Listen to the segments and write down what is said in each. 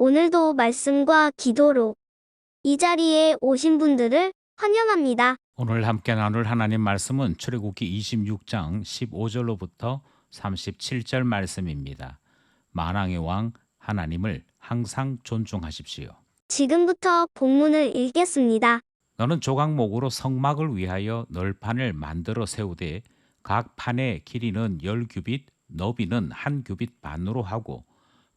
오늘도 말씀과 기도로 이 자리에 오신 분들을 환영합니다. 오늘 함께 나눌 하나님 말씀은 출애굽기 26장 15절로부터 37절 말씀입니다. 만왕의 왕 하나님을 항상 존중하십시오. 지금부터 본문을 읽겠습니다. 너는 조각목으로 성막을 위하여 널판을 만들어 세우되 각 판의 길이는 10규빗, 너비는 1규빗 반으로 하고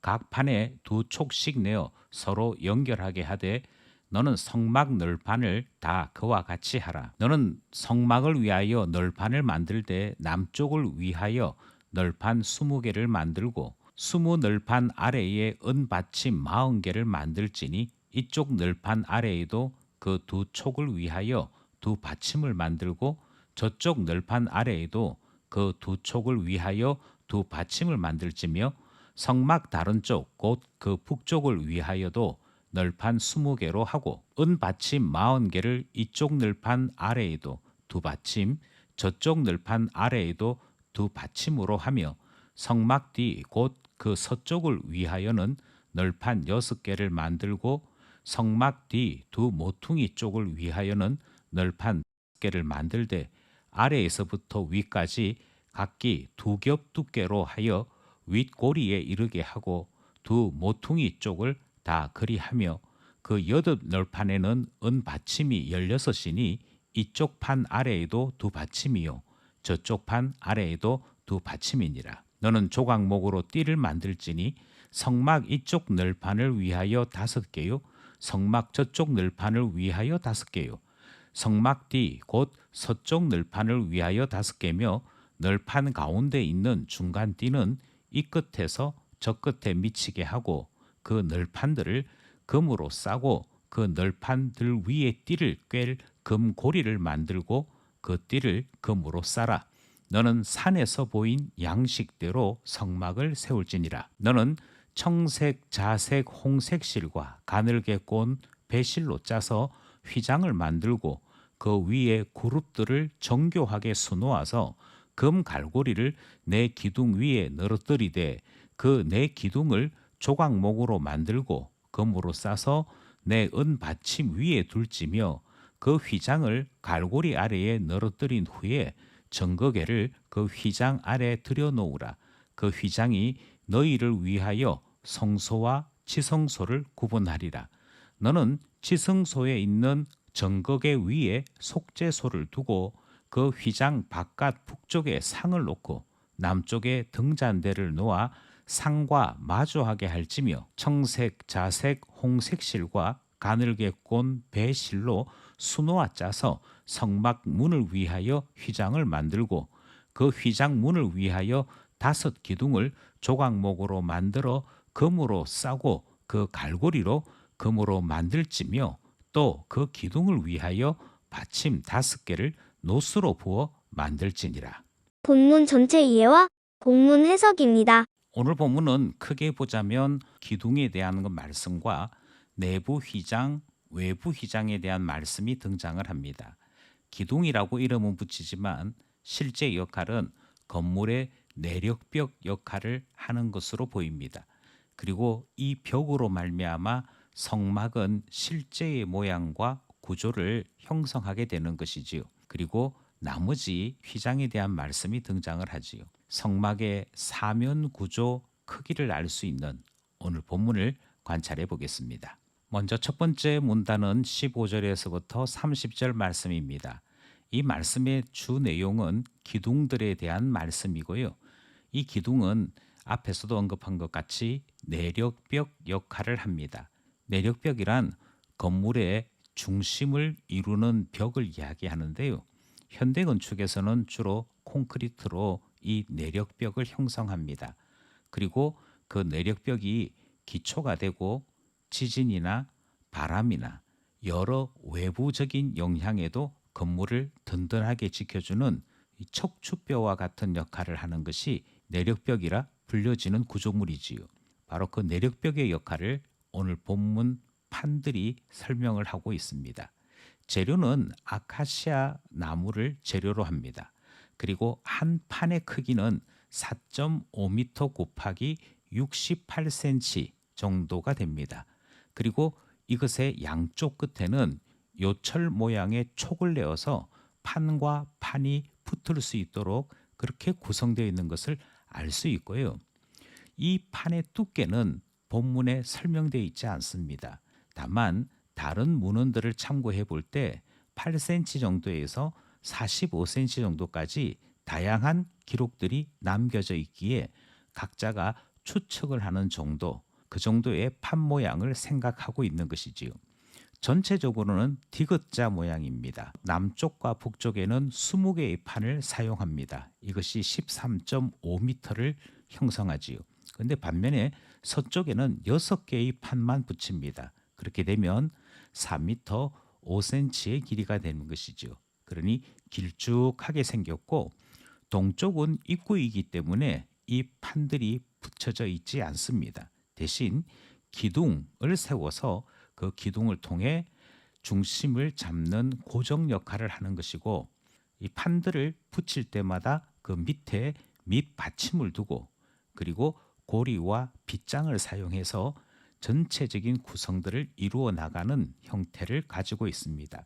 각 판에 2촉씩 내어 서로 연결하게 하되 너는 성막 널판을 다 그와 같이 하라. 너는 성막을 위하여 널판을 만들 때 남쪽을 위하여 널판 20개를 만들고 20널판 아래에 은받침 40개를 만들지니 이쪽 널판 아래에도 그 2촉을 위하여 2받침을 만들고 저쪽 널판 아래에도 그 2촉을 위하여 2받침을 만들지며 성막 다른 쪽 곧 그 북쪽을 위하여도 널판 20개로 하고 은받침 40개를 이쪽 널판 아래에도 2받침 저쪽 널판 아래에도 2받침으로 하며 성막 뒤 곧 그 서쪽을 위하여는 널판 6개를 만들고 성막 뒤 2모퉁이 쪽을 위하여는 널판 5개를 만들되 아래에서부터 위까지 각기 2겹 두께로 하여 윗꼬리에 이르게 하고 2모퉁이 쪽을 다 그리하며 그 8널판에는 은받침이 16이니 이쪽 판 아래에도 2받침이요 저쪽 판 아래에도 2받침이니라. 너는 조각목으로 띠를 만들지니 성막 이쪽 널판을 위하여 5개요 성막 저쪽 널판을 위하여 5개요 성막 뒤 곧 서쪽 널판을 위하여 5개며 널판 가운데 있는 중간 띠는 이 끝에서 저 끝에 미치게 하고 그 널판들을 금으로 싸고 그 널판들 위에 띠를 꿰 금고리를 만들고 그 띠를 금으로 싸라. 너는 산에서 보인 양식대로 성막을 세울지니라. 너는 청색, 자색, 홍색 실과 가늘게 꼰 배실로 짜서 휘장을 만들고 그 위에 그룹들을 정교하게 수놓아서 금 갈고리를 내 기둥 위에 늘어뜨리되 그 내 기둥을 조각목으로 만들고 금으로 싸서 내 은받침 위에 둘지며 그 휘장을 갈고리 아래에 늘어뜨린 후에 정거개를 그 휘장 아래 들여놓으라. 그 휘장이 너희를 위하여 성소와 지성소를 구분하리라. 너는 지성소에 있는 정거개 위에 속죄소를 두고 그 휘장 바깥 북쪽에 상을 놓고 남쪽에 등잔대를 놓아 상과 마주하게 할지며 청색, 자색, 홍색 실과 가늘게 꼰 배실로 수놓아 짜서 성막 문을 위하여 휘장을 만들고 그 휘장 문을 위하여 5기둥을 조각목으로 만들어 금으로 싸고 그 갈고리로 금으로 만들지며 또 그 기둥을 위하여 받침 5개를 노스로 부어 만들지니라. 본문 전체 이해와 본문 해석입니다. 오늘 본문은 크게 보자면 기둥에 대한 말씀과 내부 휘장, 외부 휘장에 대한 말씀이 등장을 합니다. 기둥이라고 이름은 붙이지만 실제 역할은 건물의 내력벽 역할을 하는 것으로 보입니다. 그리고 이 벽으로 말미암아 성막은 실제의 모양과 구조를 형성하게 되는 것이지요. 그리고 나머지 휘장에 대한 말씀이 등장을 하지요. 성막의 사면 구조 크기를 알 수 있는 오늘 본문을 관찰해 보겠습니다. 먼저 첫 번째 문단은 15절에서부터 30절 말씀입니다. 이 말씀의 주 내용은 기둥들에 대한 말씀이고요. 이 기둥은 앞에서도 언급한 것 같이 내력벽 역할을 합니다. 내력벽이란 건물의 중심을 이루는 벽을 이야기하는데요. 현대 건축에서는 주로 콘크리트로 이 내력벽을 형성합니다. 그리고 그 내력벽이 기초가 되고 지진이나 바람이나 여러 외부적인 영향에도 건물을 든든하게 지켜주는 척추뼈와 같은 역할을 하는 것이 내력벽이라 불려지는 구조물이지요. 바로 그 내력벽의 역할을 오늘 본문 판들이 설명을 하고 있습니다. 재료는 아카시아 나무를 재료로 합니다. 그리고 한 판의 크기는 4.5m 곱하기 68cm 정도가 됩니다. 그리고 이것의 양쪽 끝에는 요철 모양의 촉을 내어서 판과 판이 붙을 수 있도록 그렇게 구성되어 있는 것을 알 수 있고요. 이 판의 두께는 본문에 설명되어 있지 않습니다. 다만 다른 문헌들을 참고해 볼 때 8cm 정도에서 45cm 정도까지 다양한 기록들이 남겨져 있기에 각자가 추측을 하는 정도, 그 정도의 판 모양을 생각하고 있는 것이지요. 전체적으로는 디귿자 모양입니다. 남쪽과 북쪽에는 20개의 판을 사용합니다. 이것이 13.5m를 형성하지요. 그런데 반면에 서쪽에는 6개의 판만 붙입니다. 그렇게 되면 4m 5cm의 길이가 되는 것이죠. 그러니 길쭉하게 생겼고 동쪽은 입구이기 때문에 이 판들이 붙여져 있지 않습니다. 대신 기둥을 세워서 그 기둥을 통해 중심을 잡는 고정 역할을 하는 것이고, 이 판들을 붙일 때마다 그 밑에 밑받침을 두고 그리고 고리와 빗장을 사용해서 전체적인 구성들을 이루어 나가는 형태를 가지고 있습니다.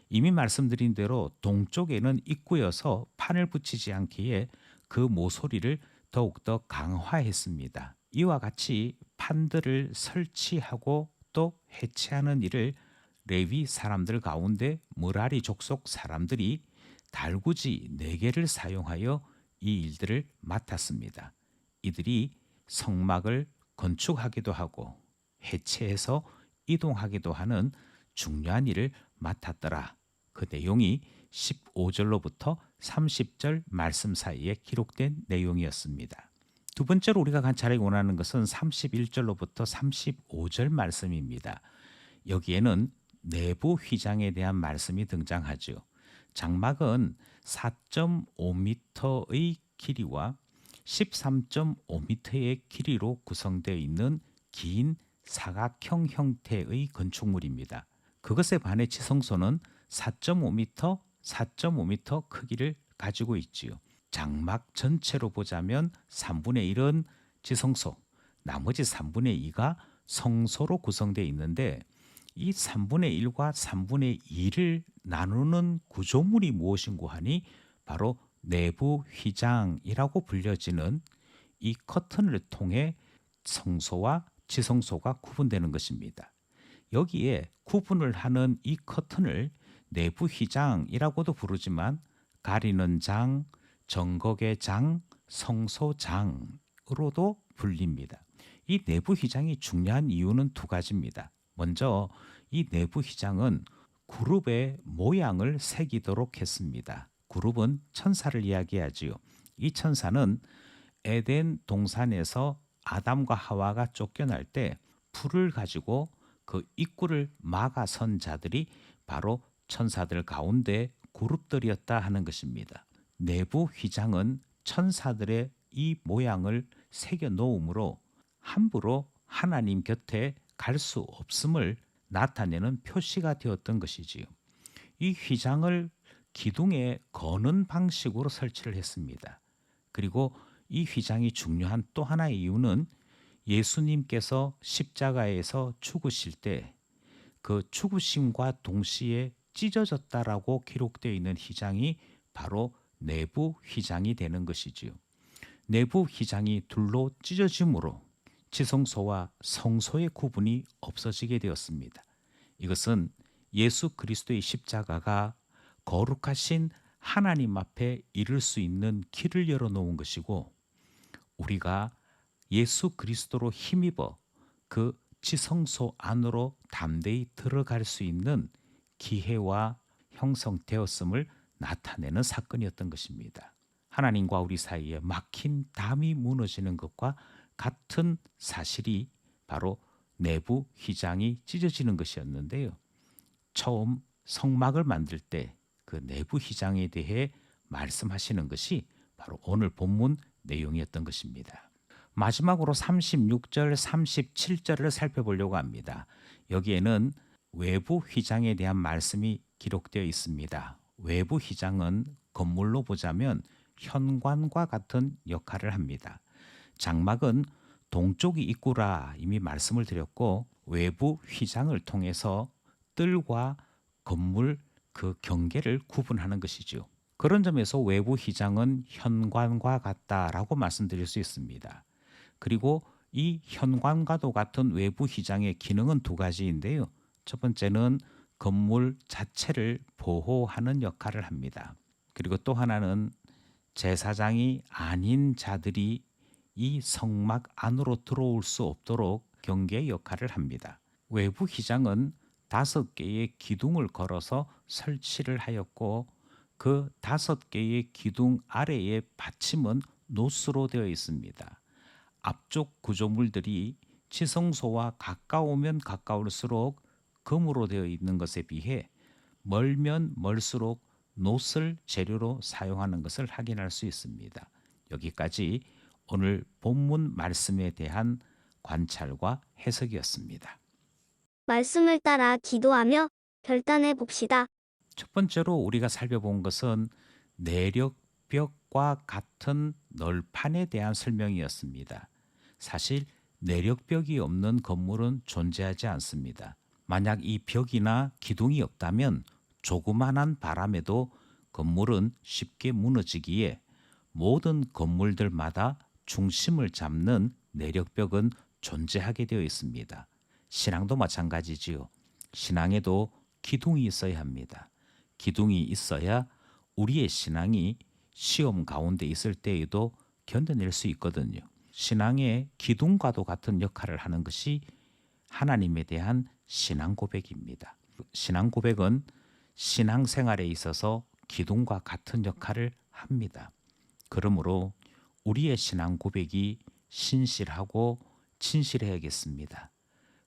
이미 말씀드린 대로 동쪽에는 입구여서 판을 붙이지 않기에 그 모서리를 더욱더 강화했습니다. 이와 같이 판들을 설치하고 또 해체하는 일을 레위 사람들 가운데 므라리 족속 사람들이 달구지 4개를 사용하여 이 일들을 맡았습니다. 이들이 성막을 건축하기도 하고 해체해서 이동하기도 하는 중요한 일을 맡았더라. 그 내용이 15절로부터 30절 말씀 사이에 기록된 내용이었습니다. 두 번째로 우리가 관찰하기 원하는 것은 31절로부터 35절 말씀입니다. 여기에는 내부 휘장에 대한 말씀이 등장하죠. 장막은 4.5m의 길이와 13.5m의 길이로 구성되어 있는 긴 사각형 형태의 건축물입니다. 그것에 반해 지성소는 4.5m, 4.5m 크기를 가지고 있지요. 장막 전체로 보자면 3분의 1은 지성소, 나머지 3분의 2가 성소로 구성되어 있는데, 이 3분의 1과 3분의 2를 나누는 구조물이 무엇인고 하니 바로 내부 휘장이라고 불려지는 이 커튼을 통해 성소와 지성소가 구분되는 것입니다. 여기에 구분을 하는 이 커튼을 내부 휘장이라고도 부르지만 가리는 장, 정거의 장, 성소장으로도 불립니다. 이 내부 휘장이 중요한 이유는 두 가지입니다. 먼저 이 내부 휘장은 그룹의 모양을 새기도록 했습니다. 그룹은 천사를 이야기하지요. 이 천사는 에덴 동산에서 아담과 하와가 쫓겨날 때 풀을 가지고 그 입구를 막아선 자들이 바로 천사들 가운데 그룹들이었다 하는 것입니다. 내부 휘장은 천사들의 이 모양을 새겨 놓음으로 함부로 하나님 곁에 갈 수 없음을 나타내는 표시가 되었던 것이지요. 이 휘장을 기둥에 거는 방식으로 설치를 했습니다. 그리고 이 휘장이 중요한 또 하나의 이유는 예수님께서 십자가에서 죽으실 때 그 죽으심과 동시에 찢어졌다라고 기록되어 있는 휘장이 바로 내부 휘장이 되는 것이지요. 내부 휘장이 둘로 찢어짐으로 지성소와 성소의 구분이 없어지게 되었습니다. 이것은 예수 그리스도의 십자가가 거룩하신 하나님 앞에 이를 수 있는 길을 열어놓은 것이고, 우리가 예수 그리스도로 힘입어 그 지성소 안으로 담대히 들어갈 수 있는 기회와 형성되었음을 나타내는 사건이었던 것입니다. 하나님과 우리 사이에 막힌 담이 무너지는 것과 같은 사실이 바로 내부 휘장이 찢어지는 것이었는데요. 처음 성막을 만들 때 그 내부 휘장에 대해 말씀하시는 것이 바로 오늘 본문 내용이었던 것입니다. 마지막으로 36절, 37절을 살펴보려고 합니다. 여기에는 외부 휘장에 대한 말씀이 기록되어 있습니다. 외부 휘장은 건물로 보자면 현관과 같은 역할을 합니다. 장막은 동쪽이 입구라 이미 말씀을 드렸고, 외부 휘장을 통해서 뜰과 건물 그 경계를 구분하는 것이죠. 그런 점에서 외부 휘장은 현관과 같다라고 말씀드릴 수 있습니다. 그리고 이 현관과도 같은 외부 휘장의 기능은 두 가지인데요. 첫 번째는 건물 자체를 보호하는 역할을 합니다. 그리고 또 하나는 제사장이 아닌 자들이 이 성막 안으로 들어올 수 없도록 경계 역할을 합니다. 외부 휘장은 5개의 기둥을 걸어서 설치를 하였고, 그 5개의 기둥 아래의 받침은 노스로 되어 있습니다. 앞쪽 구조물들이 지성소와 가까우면 가까울수록 금으로 되어 있는 것에 비해 멀면 멀수록 노스를 재료로 사용하는 것을 확인할 수 있습니다. 여기까지 오늘 본문 말씀에 대한 관찰과 해석이었습니다. 말씀을 따라 기도하며 결단해 봅시다. 첫 번째로 우리가 살펴본 것은 내력벽과 같은 널판에 대한 설명이었습니다. 사실 내력벽이 없는 건물은 존재하지 않습니다. 만약 이 벽이나 기둥이 없다면 조그만한 바람에도 건물은 쉽게 무너지기에 모든 건물들마다 중심을 잡는 내력벽은 존재하게 되어 있습니다. 신앙도 마찬가지지요. 신앙에도 기둥이 있어야 합니다. 기둥이 있어야 우리의 신앙이 시험 가운데 있을 때에도 견뎌낼 수 있거든요. 신앙의 기둥과도 같은 역할을 하는 것이 하나님에 대한 신앙 고백입니다. 신앙 고백은 신앙생활에 있어서 기둥과 같은 역할을 합니다. 그러므로 우리의 신앙 고백이 신실하고 진실해야겠습니다.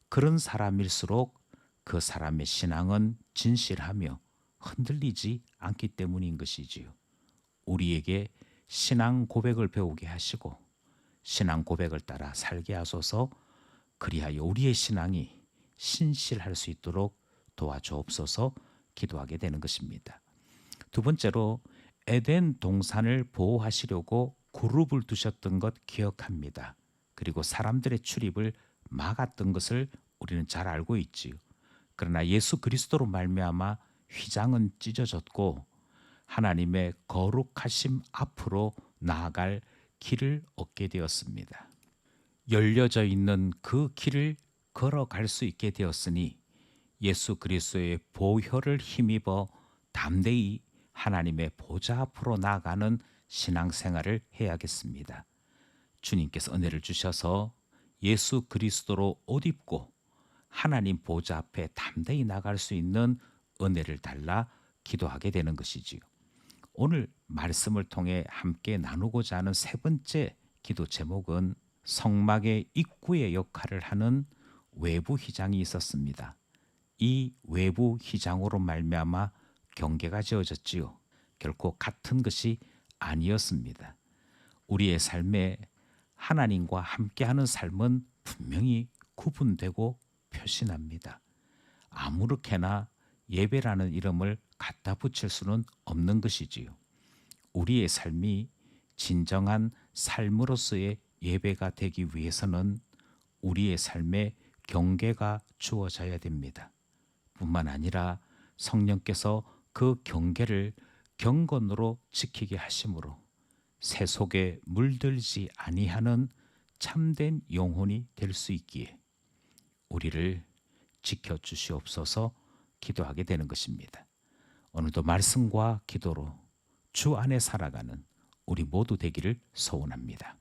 그런 사람일수록 그 사람의 신앙은 진실하며 흔들리지 않기 때문인 것이지요. 우리에게 신앙 고백을 배우게 하시고 신앙 고백을 따라 살게 하소서. 그리하여 우리의 신앙이 신실할 수 있도록 도와주옵소서 기도하게 되는 것입니다. 두 번째로 에덴 동산을 보호하시려고 그룹을 두셨던 것 기억합니다. 그리고 사람들의 출입을 막았던 것을 우리는 잘 알고 있지요. 그러나 예수 그리스도로 말미암아 휘장은 찢어졌고 하나님의 거룩하심 앞으로 나아갈 길을 얻게 되었습니다. 열려져 있는 그 길을 걸어갈 수 있게 되었으니 예수 그리스도의 보혈을 힘입어 담대히 하나님의 보좌 앞으로 나아가는 신앙생활을 해야겠습니다. 주님께서 은혜를 주셔서 예수 그리스도로 옷 입고 하나님 보좌 앞에 담대히 나갈 수 있는 은혜를 달라 기도하게 되는 것이지요. 오늘 말씀을 통해 함께 나누고자 하는 세 번째 기도 제목은 성막의 입구의 역할을 하는 외부 휘장이 있었습니다. 이 외부 휘장으로 말미암아 경계가 지어졌지요. 결코 같은 것이 아니었습니다. 우리의 삶에 하나님과 함께하는 삶은 분명히 구분되고 표시납니다. 아무렇게나 예배라는 이름을 갖다 붙일 수는 없는 것이지요. 우리의 삶이 진정한 삶으로서의 예배가 되기 위해서는 우리의 삶에 경계가 주어져야 됩니다. 뿐만 아니라 성령께서 그 경계를 경건으로 지키게 하심으로 새 속에 물들지 아니하는 참된 영혼이 될 수 있기에 우리를 지켜주시옵소서 기도하게 되는 것입니다. 오늘도 말씀과 기도로 주 안에 살아가는 우리 모두 되기를 소원합니다.